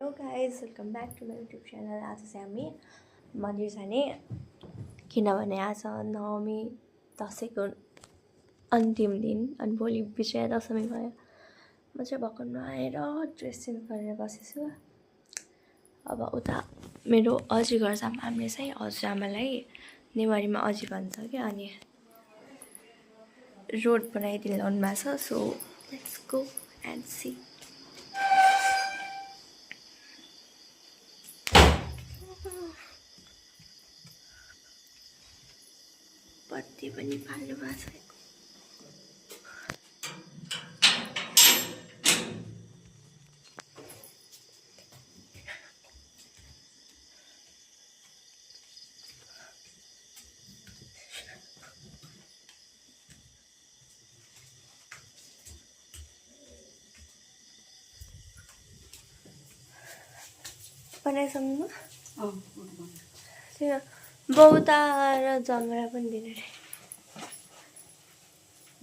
Hello guys welcome back to my YouTube channel. आज चाहिँ हामी मन्दिर जाने, किनभने आज नवमी दसैँको अन्तिम दिन अनि भोलि विजया दशमी भयो। म चाहिँ भर्खर नुहाएर ड्रेस चेन्ज गरेर बसेछु। अब उता मेरो अजी घर जाम हामीले चाहिँ हजुरआमालाई नेवारीमा अजी भन्छ क्या, अनि रोड बनाइदिनु ल्याउनु भएको छ। सो लेट्स गो एन्ड सी। बत्ती पनि फाल्नु भएको छ। बनाइसक्नु त्यो बौता र जमरा पनि दिने रे।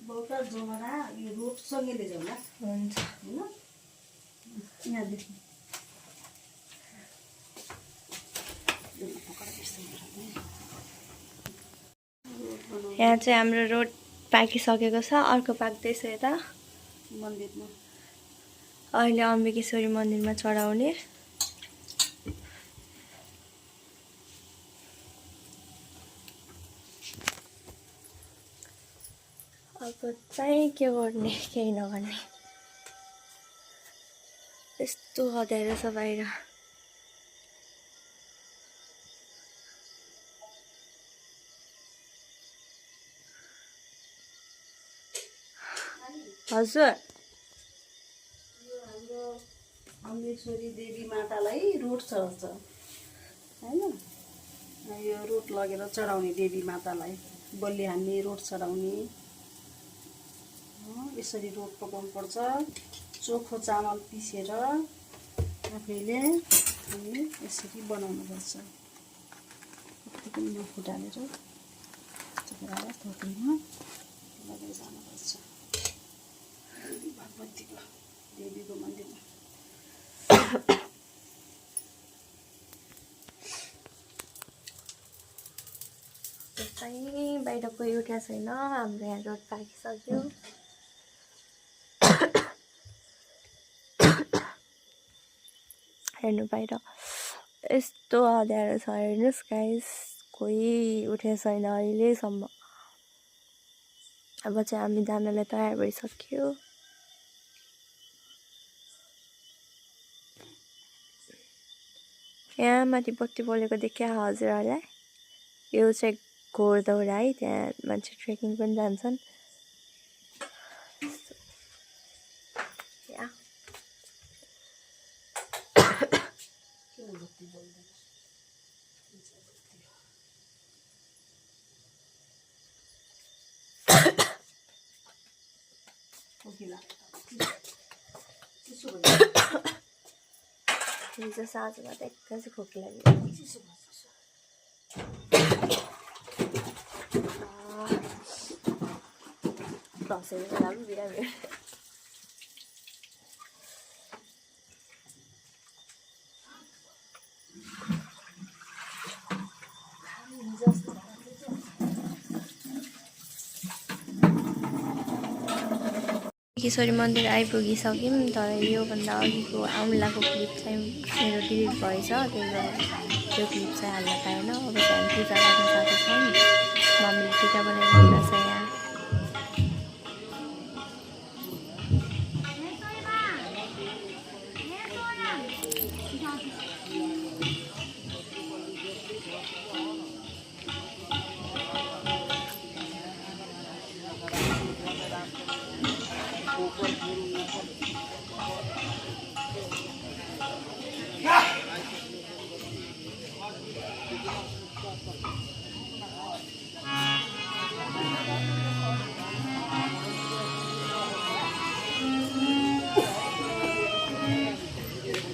बौता जमरा यो रोटसँगै लिएर होला। हुन्छ हैन यहाँदेखि यहाँ चाहिँ हाम्रो रोड पाकिसकेको छ, अर्को पाक्दैछ यता मन्दिरमा। अहिले अम्बिकेश्वरी मन्दिरमा चढाउने। अब चाहिँ के गर्ने, केही नगर्ने। यस्तो हँदैरो छ बाहिर। हजुर हाम्रो अम्बेश्वरी देवी मातालाई रोट चढाउँछ हैन। यो रोट लगेर चढाउने देवी मातालाई, बलि हान्ने, रोट चढाउने। यसरी रोट पकाउनुपर्छ। चोखो चामल पिसेर आफैले अनि यसरी बनाउनुपर्छ। कतिको नफुट हालेर चुक्राएर थोकैमा लगेर जानुपर्छ भगवतीको देवीको मन्दिरमा। चाहिँ बाहिर कोही उठेको छैन, हाम्रो यहाँ रोड पाकिसक्यो। हेर्नु बाहिर यस्तो अँध्यारो छ, हेर्नुहोस् गाइस, कोही उठेको छैन अहिलेसम्म। अब चाहिँ हामी जानलाई तयार भइसक्यो। यहाँ माथि बत्ती बलेको देख्या हजुरहरूलाई? यो चाहिँ घोरदौरा है, त्यहाँ मान्छे ट्रेकिङ पनि जान्छन्। हिजो साँझमा त एक्कासी खोकी लाग्यो। दसैँको बेला पनि बिहा भयो। किशोरी मन्दिर आइपुगिसक्यौँ, तर योभन्दा अघिको आउलाको क्लिप चाहिँ मेरो डिलिट भएछ, त्यही भएर त्यो क्लिप चाहिँ हाल्न पाएन। अब चाहिँ पूजा गर्न गएको छौँ। मम्मीले टिका बनाइदिनु छ यहाँ।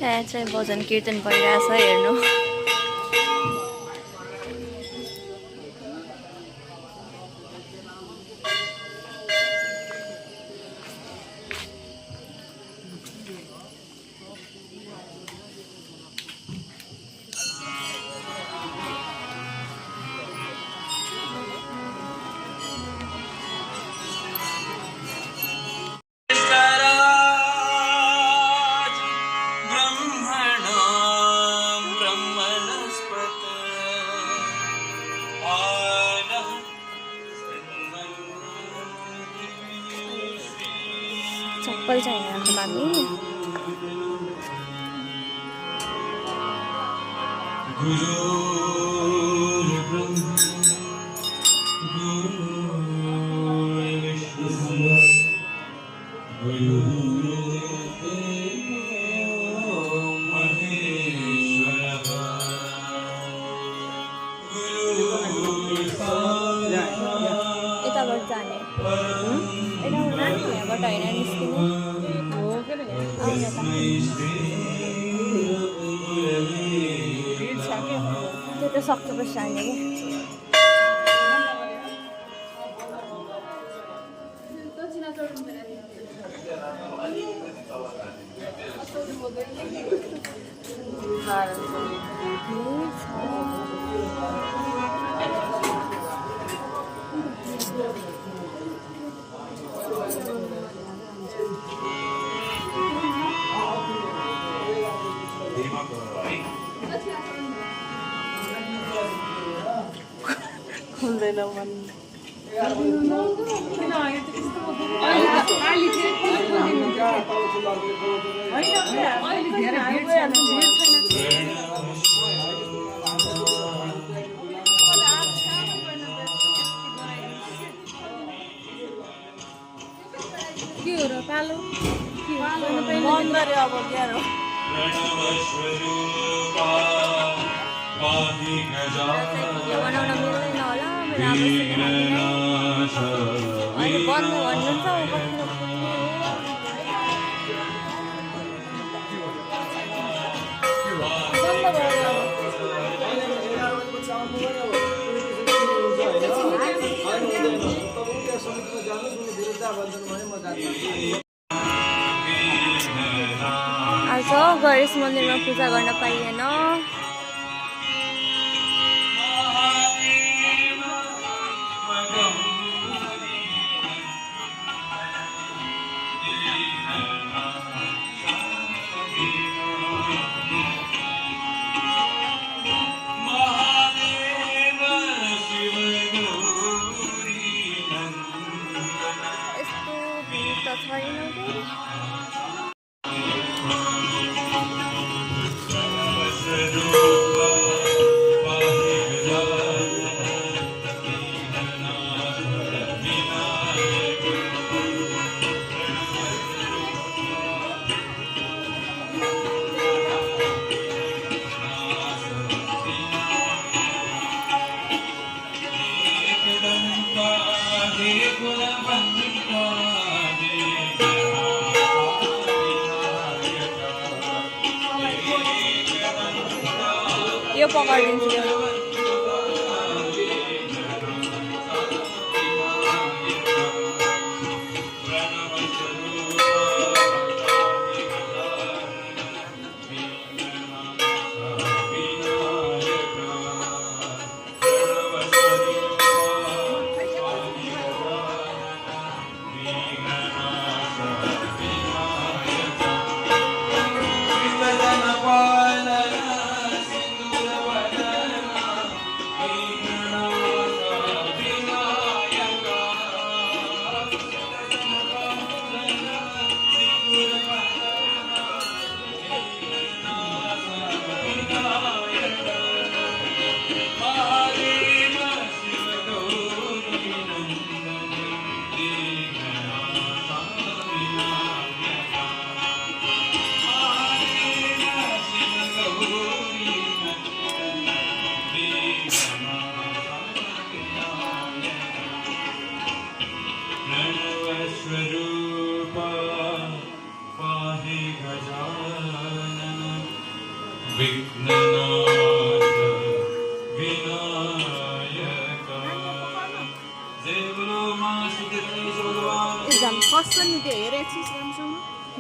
यहाँ चाहिँ भजन कीर्तन भइरहेछ, हेर्नु। चप्पल छैन हाम्रो मामी यताबाट जाने यताबाट यहाँबाट होइन निस्किने त्यो त सक्नुपर्छ जाने हुँदैन मन के हो र पालो मन गरे अब क्या हो बनाउन मिल्दैन होला मेरो अहिले बन्द भन्नुहुन्छ आज गणेश मन्दिरमा पूजा गर्न पाइएन यो पकाइदिन्छु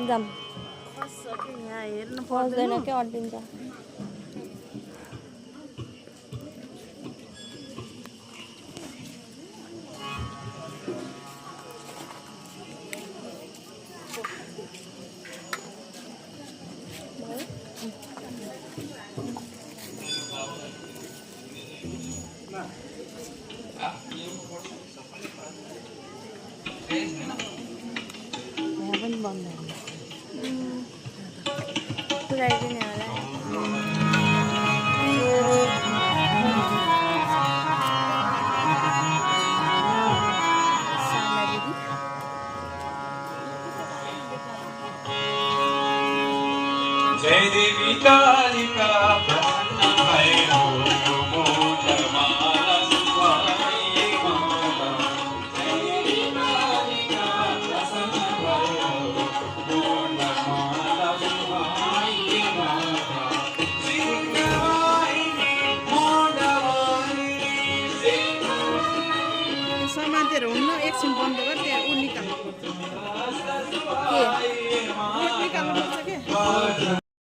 जाम पर्दैन क्या अड्डिन्छ पनि बन्द कालिका प्रसन्न भयो मोदमाला सुहाई माता देवी कालिका प्रसन्न भयो मोदमाला सुहाई माता सिंहवाहिनी मोदवाहिनी सिंहवाहिनी समातेर हुन्न एकछिन बन्द गर त्यहाँ उ निकाल्नु पर्छ रोट निकाल्नु पर्छ के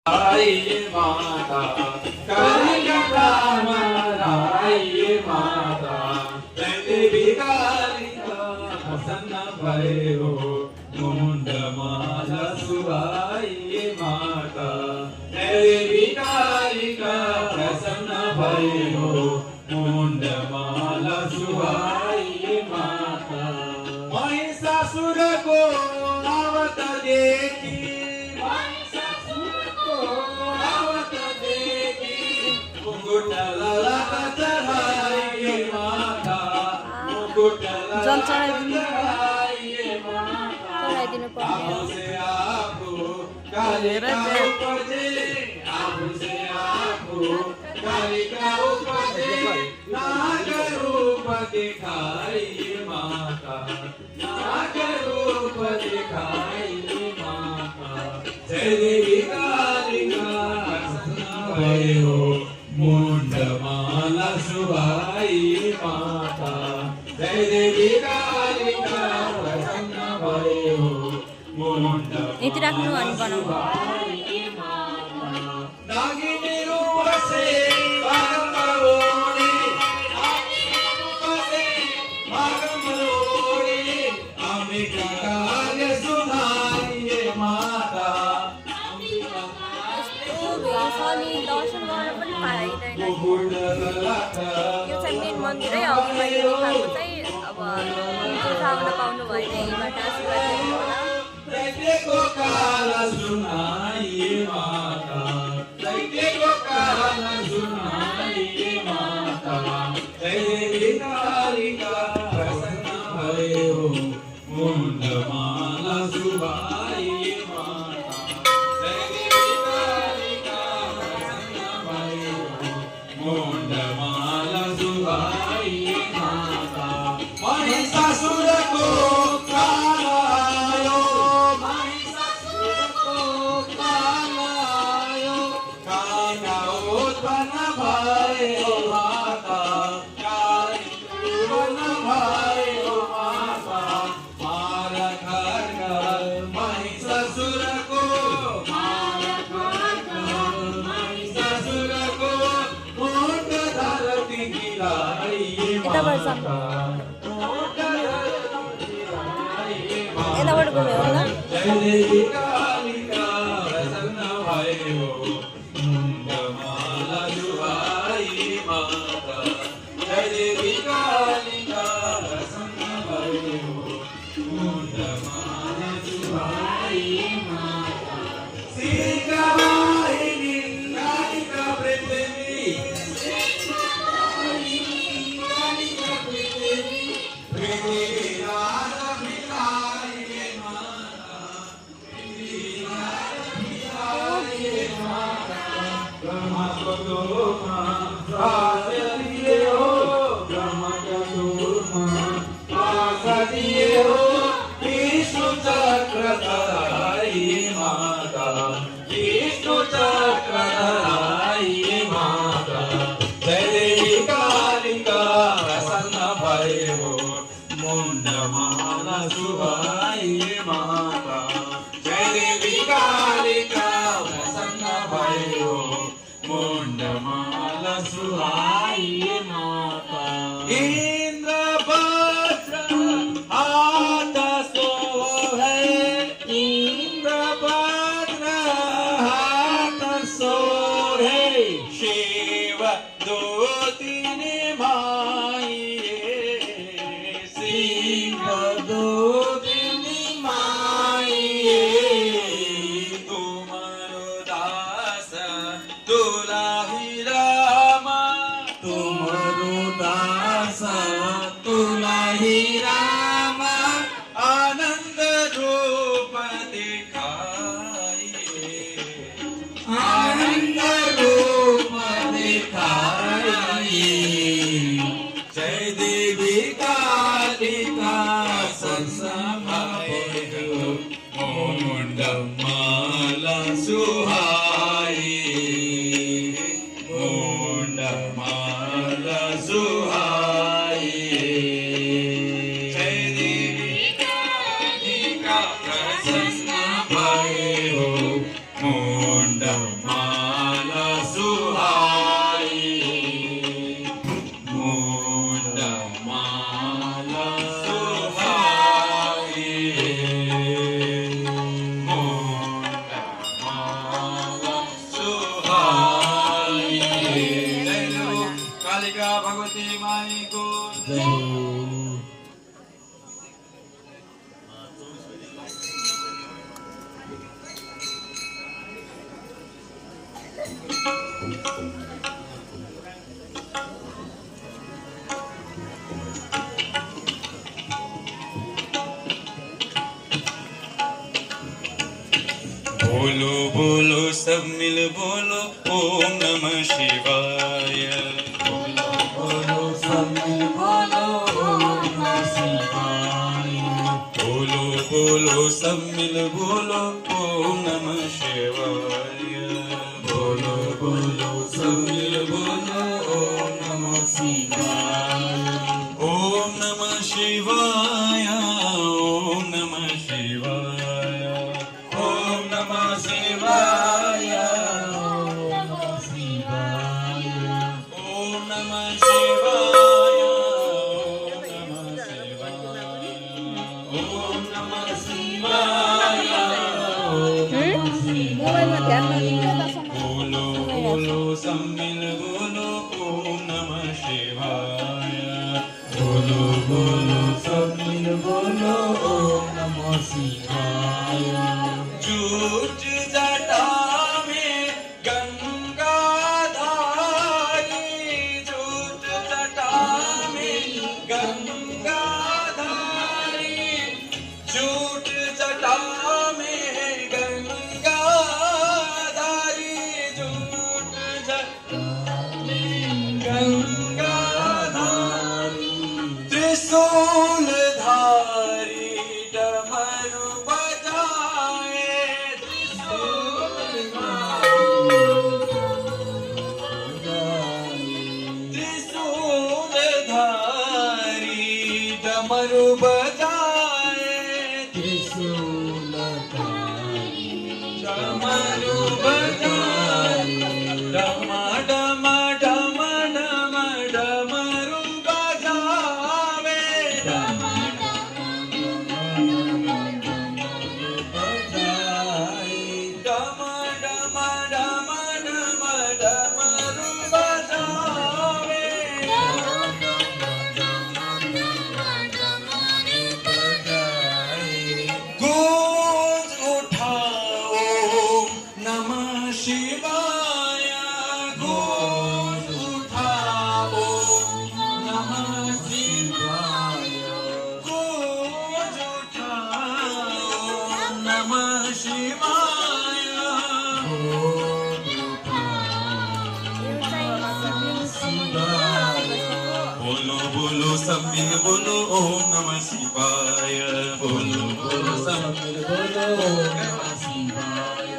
आई माता कालिका आई माता देवी कालिका प्रसन्न भयो मुंडमाला सुहाई माता देवी कालिका प्रसन्न भयो मुंडमाला सुहाई माता महिषासुरको आवत देखी जल चढाइदिनु चढाइदिनु पर्ने मुंडमाला सुहाई माता जय देवी कालिका प्रसन्न भयो यति राख्नु अनि बनाउनु नागिनी रूपसे भागमरोड़े भागमरोड़े अम्बिका कार्य सुधारिए माता अनि दर्शन गर्न पनि पाइँदैन यो चाहिँ मेन मन्दिरै हो कि मैले देखाएको चाहिँ अब देखाउन पाउनु भएन यहीबाट आशीर्वाद दिनु होला दैत्यको काला सुनाइए माता दैत्यको काला सुनाइए माता जय देवी कालिका प्रसन्न भयो मुंडमाला सुहाई माता जय देवी कालिका प्रसन्न भयो मुंडमाला सुहाई माता महिषासुरको कालायो महिषासुरको कालायो कालिका उत्पन्न भयो माता कालिका उत्पन्न भयो माता मारा खड्ग महिषासुरको मारा खड्ग महिषासुरको मुण्ड धरती गिराइए यताबाट माता यताबाट गयो होला जय देवी कालिका प्रसन्न भयो मुंडमाला सुहाई माता जय देवी कालिका प्रसन्न भयो मुंडमाला सुहाई माता सिंहवाहिनी कालिका पृथ्वी कालिका पृथ्वी पृथ्वी राज भिलाइए माता पृथ्वी राज भिलाइए माता ब्रह्मा को तो मां श्वास दिए हो ब्रह्मा को तो मां श्वास दिए हो विष्णु चक्र धराइए माता विष्णु चक्र धराइए माता जय देवी कालिका प्रसन्न भयो मुंडमाला सुहाई माता जय देवी कालिका प्रसन्न भयो मुंडमाला सुहाई माता इंद्रभद्र हाथ सोहे इंद्रभद्र हाथ सोहे शिव दूतिनी माइए सिंह दूतिनी माइए तुमरो दास दुलाही रामा तुमरो दास दुलाही रामा आनंद रूप दिखाइए आनंद जय हो। बोलो बोलो सब मिल बोलो ओम नमः शिवाय। बोलो बोलो सब मिल बोलो ओम नमः शिवाय। बोलो बोलो सब मिल बोलो ओम नमः शिवाय। बोलो बोलो सब मिल बोलो ओम नमः शिवाय। ओम नमः शिवाय। ओम नमः शिवाय। ओम नमः शिवाय। ओम नमः शिवाय। ओम नमः शिवाय। मोबाइलमा ध्यान नदिनु त बोलो बोलो सब मिल बोलो ओम नमः शिवाय। बोलो बोलो सब मिल बोलो ओम नमः शिवाय। जूझ जटा में गंगाधारी। जूझ जटा में गंगाधारी। जूझ जटा में गंगाधारी। जूझ जटा में गंगाधारी। त्रिशूलधारी डमरू बजाए। त्रिशूलधारी डमरू बजाए। डमरू बजाए। डम डम डम डम डमरू बजावे। डम डम डम डम डम डमरू बजावे। गूंज उठाओ नमः शिवाय। गूंज उठाओ नमः शिवाय। गूंज उठाओ नमः शिवाय। बोलो बोलो सब मिल बोलो ओम नमः शिवाय। बोलो बोलो सब मिल बोलो ओम नमः शिवाय।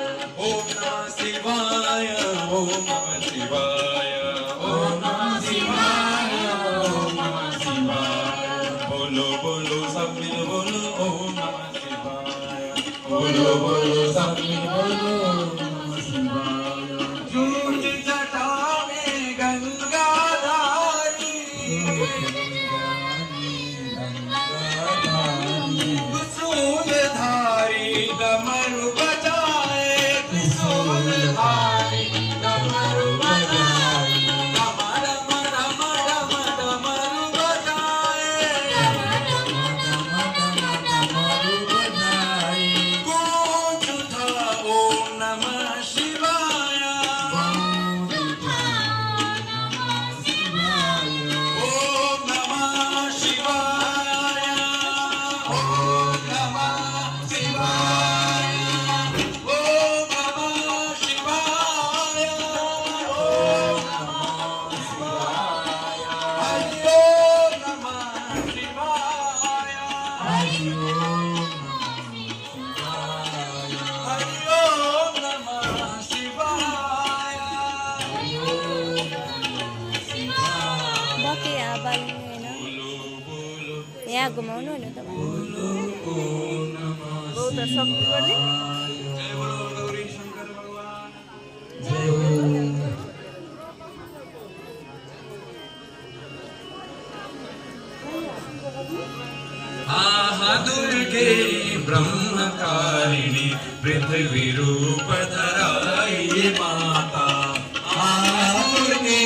ओम नमः शिवाय। ओम नमः शिवाय। ओम नमः शिवाय। ओम नमः शिवाय। बोलो बोलो सब मिल बोलो ओम नमः शिवाय। बोलो बोलो सब मिल बोलो ओम नमः शिवाय। जूझ जटा में गंगाधारी। त्रिशूलधारी डमरू बजाए। त्रिशूलधारी डमरू बजाए। डम डम डम डम डमरू बजाए। गूंज उठाओ नमः शिवाय। ओम नमः शिवाय। ओम नमः शिवाय। ओम नमः शिवाय। ओम नमः शिवाय। हरि ओम नमः शिवाय। हरि ओम नमः शिवाय। बके यहाँ बाल्नु होइन बोलो बोलो यहाँ घुमाउनु होइन तपाईँ। ओम नमः बहुत शक्ति गर्ने जय बोलो गौरी शंकर भगवान। जय हो। आहा दुर्गे ब्रह्मकारिणी पृथ्वी रूप धराई माता। आहा दुर्गे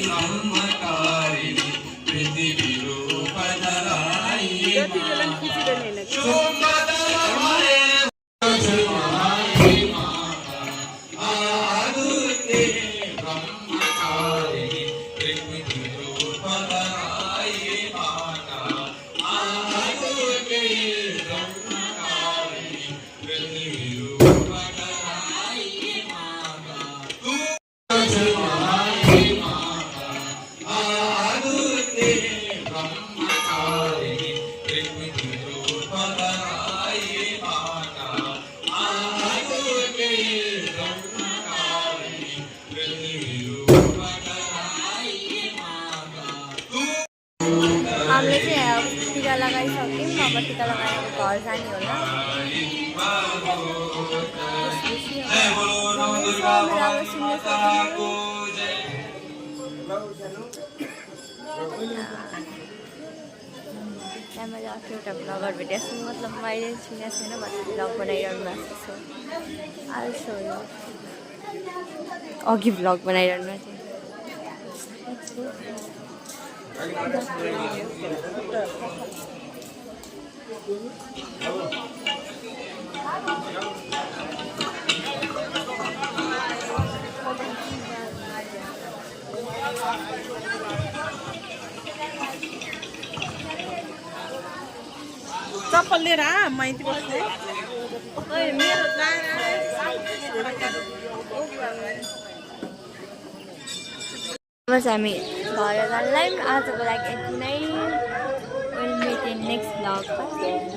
ब्रह्मकारिणी पृथ्वी रूप अब टिका लगाएर घर जाने होला जय बोलो नौ दुर्गा भवानी माता को जय त्यहाँ मैले अर्को एउटा भ्लगर भेटेको छु मतलब मैले छुने छैन भन्ने भ्लग बनाइरहनु भएको छु आल्सो यो अघि भ्लग बनाइरहनु भएको थियो चप्पल लिएर माइती बस्ने अब चाहिँ हामी घर जान्छौँ आजको लागि यति नै will meet in next vlog